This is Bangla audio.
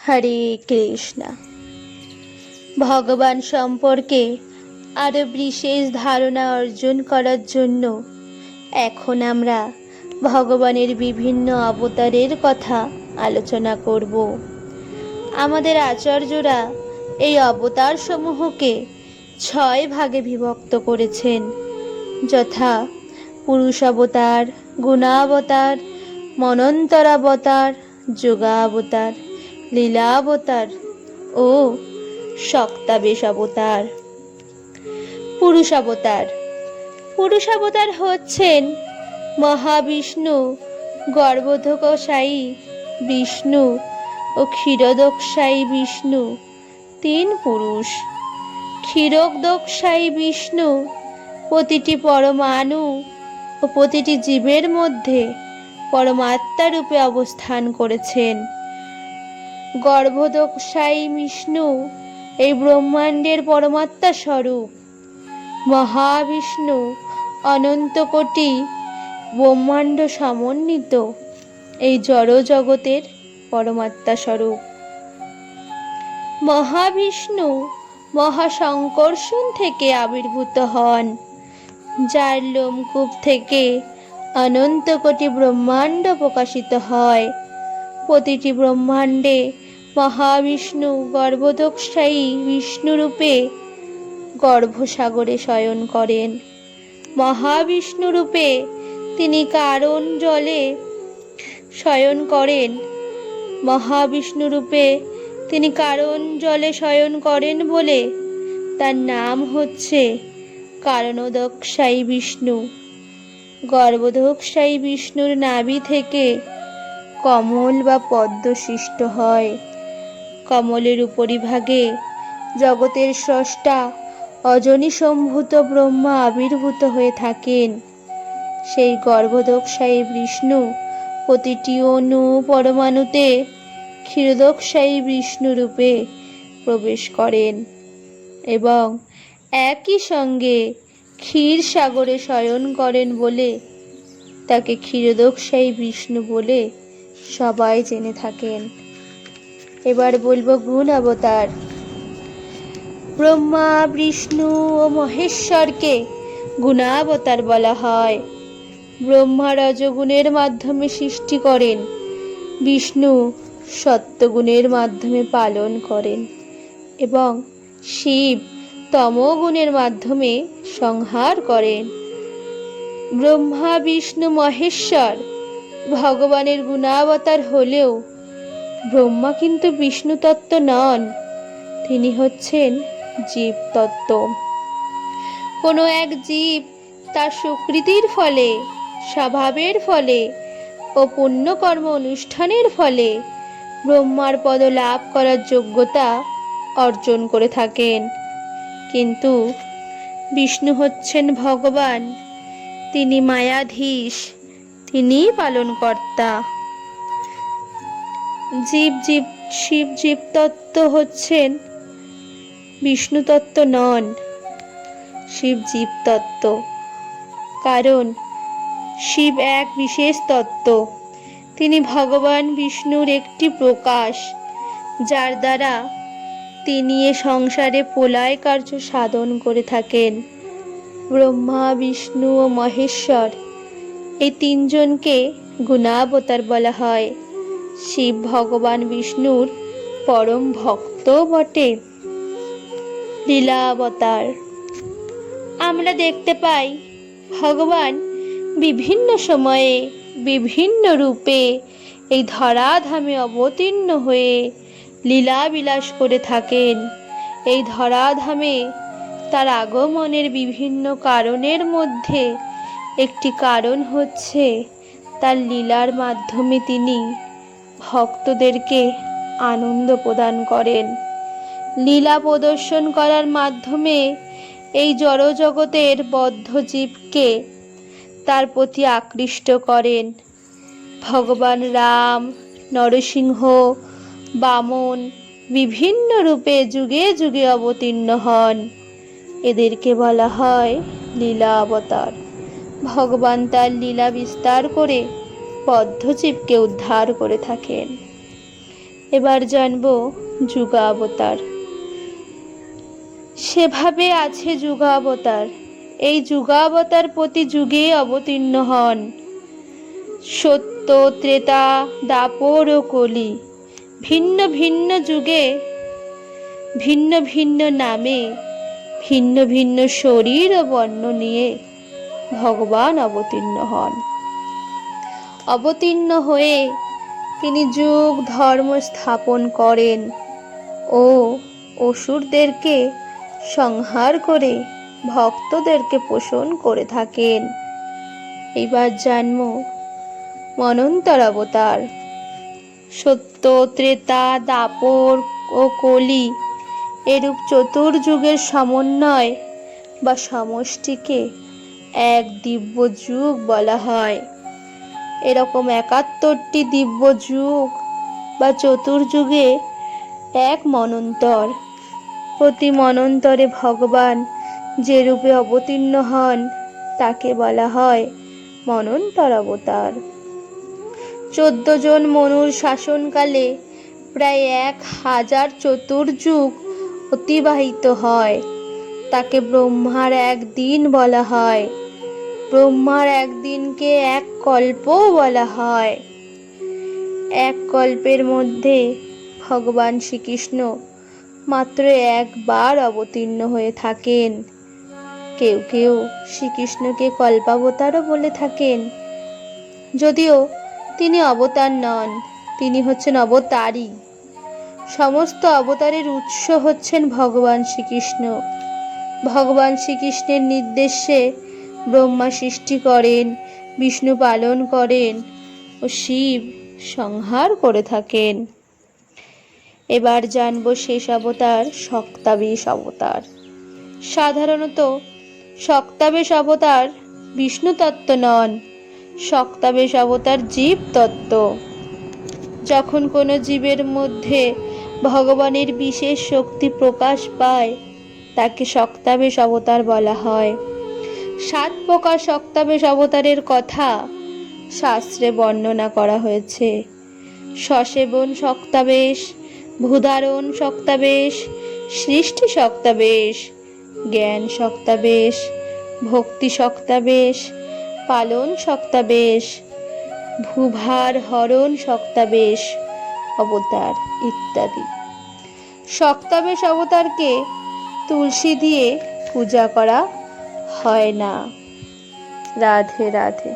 হরে কৃষ্ণ। ভগবান সম্পর্কে আরো বিশেষ ধারণা অর্জন করার জন্য এখন আমরা ভগবানের বিভিন্ন অবতারের কথা আলোচনা করব। আমাদের আচার্যরা এই অবতার সমূহকে 6 ভাগে বিভক্ত করেছেন, যথা পুরুষ অবতার, গুণাবতার, মনন্তরাবতার, যোগাবতার, লীলাবতার ও শক্তাবেশ অবতার। পুরুষাবতার হচ্ছেন মহাবিষ্ণু, গর্ভোদকশায়ী বিষ্ণু ও ক্ষীরোদকশায়ী বিষ্ণু, 3 পুরুষ। ক্ষীরোদকশায়ী বিষ্ণু প্রতিটি পরমাণু ও প্রতিটি জীবের মধ্যে পরমাত্মা রূপে অবস্থান করেছেন। গর্ভোদকশায়ী বিষ্ণু এই ব্রহ্মাণ্ডের পরমাত্মা স্বরূপ। মহাবিষ্ণু অনন্ত কোটি ব্রহ্মাণ্ড সমন্বিত এই জড় জগতের পরমাত্মা স্বরূপ। মহাবিষ্ণু মহাসংকর্ষণ থেকে আবির্ভূত হন, যার লোমকূপ থেকে অনন্ত কোটি ব্রহ্মাণ্ড প্রকাশিত হয়। প্রতিটি ব্রহ্মাণ্ডে মহাবিষ্ণু গর্ভোদকশায়ী বিষ্ণুরূপে গর্ভসাগরে শয়ন করেন। মহাবিষ্ণুরূপে তিনি কারণ জলে শয়ন করেন। মহাবিষ্ণুরূপে তিনি কারণ জলে শয়ন করেন বলে তার নাম হচ্ছে কারণোদকশায়ী বিষ্ণু। গর্ভোদকশায়ী বিষ্ণুর নাভি থেকে কমল বা পদ্ম সৃষ্ট হয়। কমলের উপরিভাগে জগতের স্রষ্টা অজনী সম্ভূত ব্রহ্মা আবির্ভূত হয়ে থাকেন। সেই গর্ভোদকশায়ী বিষ্ণু প্রতিটি অণু পরমাণুতে ক্ষীরোদকশায়ী বিষ্ণু রূপে প্রবেশ করেন এবং একই সঙ্গে ক্ষীর সাগরে শয়ন করেন বলে তাকে ক্ষীরোদকশায়ী বিষ্ণু বলে সবাই জেনে থাকেন। এবার বলবো গুণ অবতার। ব্রহ্মা, বিষ্ণু ও মহেশ্বরকে গুণাবতার বলা হয়। ব্রহ্মা রজগুণের মাধ্যমে সৃষ্টি করেন, বিষ্ণু সত্যগুণের মাধ্যমে পালন করেন এবং শিব তমগুণের মাধ্যমে সংহার করেন। ব্রহ্মা, বিষ্ণু, মহেশ্বর ভগবানের গুণাবতার হলেও ব্রহ্মা কিন্তু বিষ্ণু তত্ত্ব নন, তিনি হচ্ছেন জীব তত্ত্ব। কোনো এক জীব তার সুকৃতির ফলে, স্বভাবের ফলে ও পুণ্যকর্ম অনুষ্ঠানের ফলে ব্রহ্মার পদ লাভ করার যোগ্যতা অর্জন করে থাকেন। কিন্তু বিষ্ণু হচ্ছেন ভগবান, তিনি মায়াধীশ, তিনি পালনকর্তা। শিব জীব তত্ত্ব হচ্ছেন বিষ্ণু তত্ত্ব নন, শিব জীব তত্ত্ব। কারণ শিব এক বিশেষ তত্ত্ব, তিনি ভগবান বিষ্ণুর একটি প্রকাশ, যার দ্বারা তিনি এ সংসারে প্রলয় কার্য সাধন করে থাকেন। ব্রহ্মা, বিষ্ণু ও মহেশ্বর এই 3 জনকে গুণাবতার বলা হয়। শিব ভগবান বিষ্ণুর পরম ভক্ত বটে। লীলাবতার। আমরা দেখতে পাই ভগবান বিভিন্ন সময়ে বিভিন্ন রূপে এই ধরাধামে অবতীর্ণ হয়ে লীলা বিলাস করে থাকেন। এই ধরাধামে তার আগমনের বিভিন্ন কারণের মধ্যে একটি কারণ হচ্ছে তার লীলার মাধ্যমে তিনি ভক্তদেরকে আনন্দ প্রদান করেন। লীলা প্রদর্শন করার মাধ্যমে এই জড়জগতের বদ্ধ জীবকে তার প্রতি আকৃষ্ট করেন। ভগবান রাম, নরসিংহ, বামন বিভিন্ন রূপে যুগে যুগে অবতীর্ণ হন, এদেরকে বলা হয় লীলা অবতার। ভগবান তার লীলা বিস্তার করে বদ্ধ জীবকে উদ্ধার করে থাকেন। এবার জানবো যুগাবতার। সেভাবে আছে যুগাবতার। এই যুগাবতার প্রতি যুগে অবতীর্ণ হন। সত্য, ত্রেতা, দাপর ও কলি, ভিন্ন ভিন্ন যুগে ভিন্ন ভিন্ন নামে ভিন্ন ভিন্ন শরীর ও বর্ণ নিয়ে ভগবান অবতীর্ণ হন। অবতীর্ণ হয়ে তিনি যুগ ধর্ম স্থাপন করেন ও অসুরদেরকে সংহার করে ভক্তদেরকে পোষণ করে থাকেন। এবার জন্ম মন্বন্তর অবতার। সত্য, ত্রেতা, দাপর ও কলি এরূপ চতুর্যুগের সমন্বয় বা সমষ্টিকে এক দিব্য যুগ বলা হয়। এরকম ৭১টি দিব্য যুগ বা চতুর্যুগে এক মন্বন্তর। প্রতি মন্বন্তরে ভগবান যে রূপে অবতীর্ণ হন তাকে বলা হয় মন্বন্তর অবতার। ১৪ জন মনুর শাসনকালে প্রায় ১,০০০ চতুর্যুগ অতিবাহিত হয়। তাকে ব্রহ্মার একদিন বলা হয়। ব্রহ্মার একদিনকে এক কল্পও বলা হয়। এক কল্পের মধ্যে ভগবান শ্রীকৃষ্ণ মাত্র একবার অবতীর্ণ হয়ে থাকেন। কেউ কেউ শ্রীকৃষ্ণকে কল্পাবতারও বলে থাকেন, যদিও তিনি অবতার নন, তিনি হচ্ছেন অবতারী। সমস্ত অবতারের উৎস হচ্ছেন ভগবান শ্রীকৃষ্ণ। ভগবান শ্রীকৃষ্ণের নির্দেশে ব্রহ্মা সৃষ্টি করেন, বিষ্ণু পালন করেন ও শিব সংহার করে থাকেন। এবার জানবো শেষ অবতার শক্তাবেশ অবতার। সাধারণত শক্তাবেশ অবতার বিষ্ণু তত্ত্ব নন, শক্তাবেশ অবতার জীব তত্ত্ব। যখন কোনো জীবের মধ্যে ভগবানের বিশেষ শক্তি প্রকাশ পায় তাকে শক্তাবেশ অবতার বলা হয়। ৭ প্রকার শক্তাবেশ অবতারের কথা শাস্ত্রে বর্ণনা করা হয়েছে। সসেবন শক্তাবেশ, ভূধারণ শক্তাবেশ, সৃষ্টি শক্তাবেশ, জ্ঞান শক্তাবেশ, ভক্তি শক্তাবেশ, পালন শক্তাবেশ, ভূভার হরণ শক্তাবেশ অবতার ইত্যাদি। শক্তাবেশ অবতারকে তুলসী দিয়ে পূজা করা হয় না। রাধে রাধে।